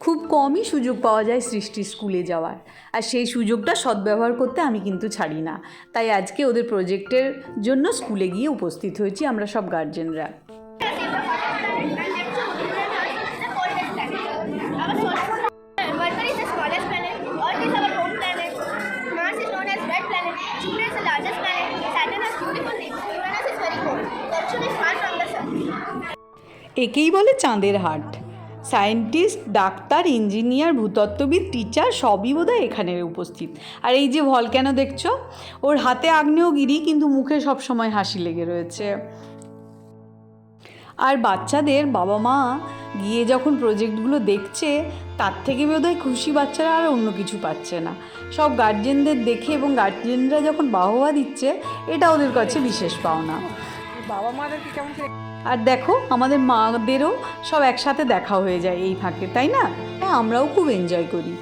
খুব কমই সুযোগ পাওয়া যায় সৃষ্টি স্কুলে যাওয়ার, আর সেই সুযোগটা সদ্ব্যবহার করতে আমি কিন্তু ছাড়ি না। তাই আজকে ওদের প্রজেক্টের জন্য স্কুলে গিয়ে উপস্থিত হয়েছি আমরা সব গার্জেনরা। একেই বলে চাঁদের হাট। সায়েন্টিস্ট, ডাক্তার, ইঞ্জিনিয়ার, ভূতত্ত্ববিদ, টিচার সবই বোধহয় এখানে উপস্থিত। আর এই যে ভলক্যানো দেখছো, ওর হাতে আগ্নেয়গিরি কিন্তু মুখে সবসময় হাসি লেগে রয়েছে। আর বাচ্চাদের বাবা মা গিয়ে যখন প্রজেক্টগুলো দেখছে, তার থেকে বোধহয় খুশি বাচ্চারা আর অন্য কিছু পাচ্ছে না। সব গার্জেনদের দেখে এবং গার্জেনরা যখন বাহবা দিচ্ছে, এটা ওদের কাছে বিশেষ পাওনা। বাবা মাদেরকে কেমন করে। আর দেখো, আমাদের মাদেরও সব একসাথে দেখা হয়ে যায় এই ফাঁকে, তাই না? আমরাও খুব এনজয় করি।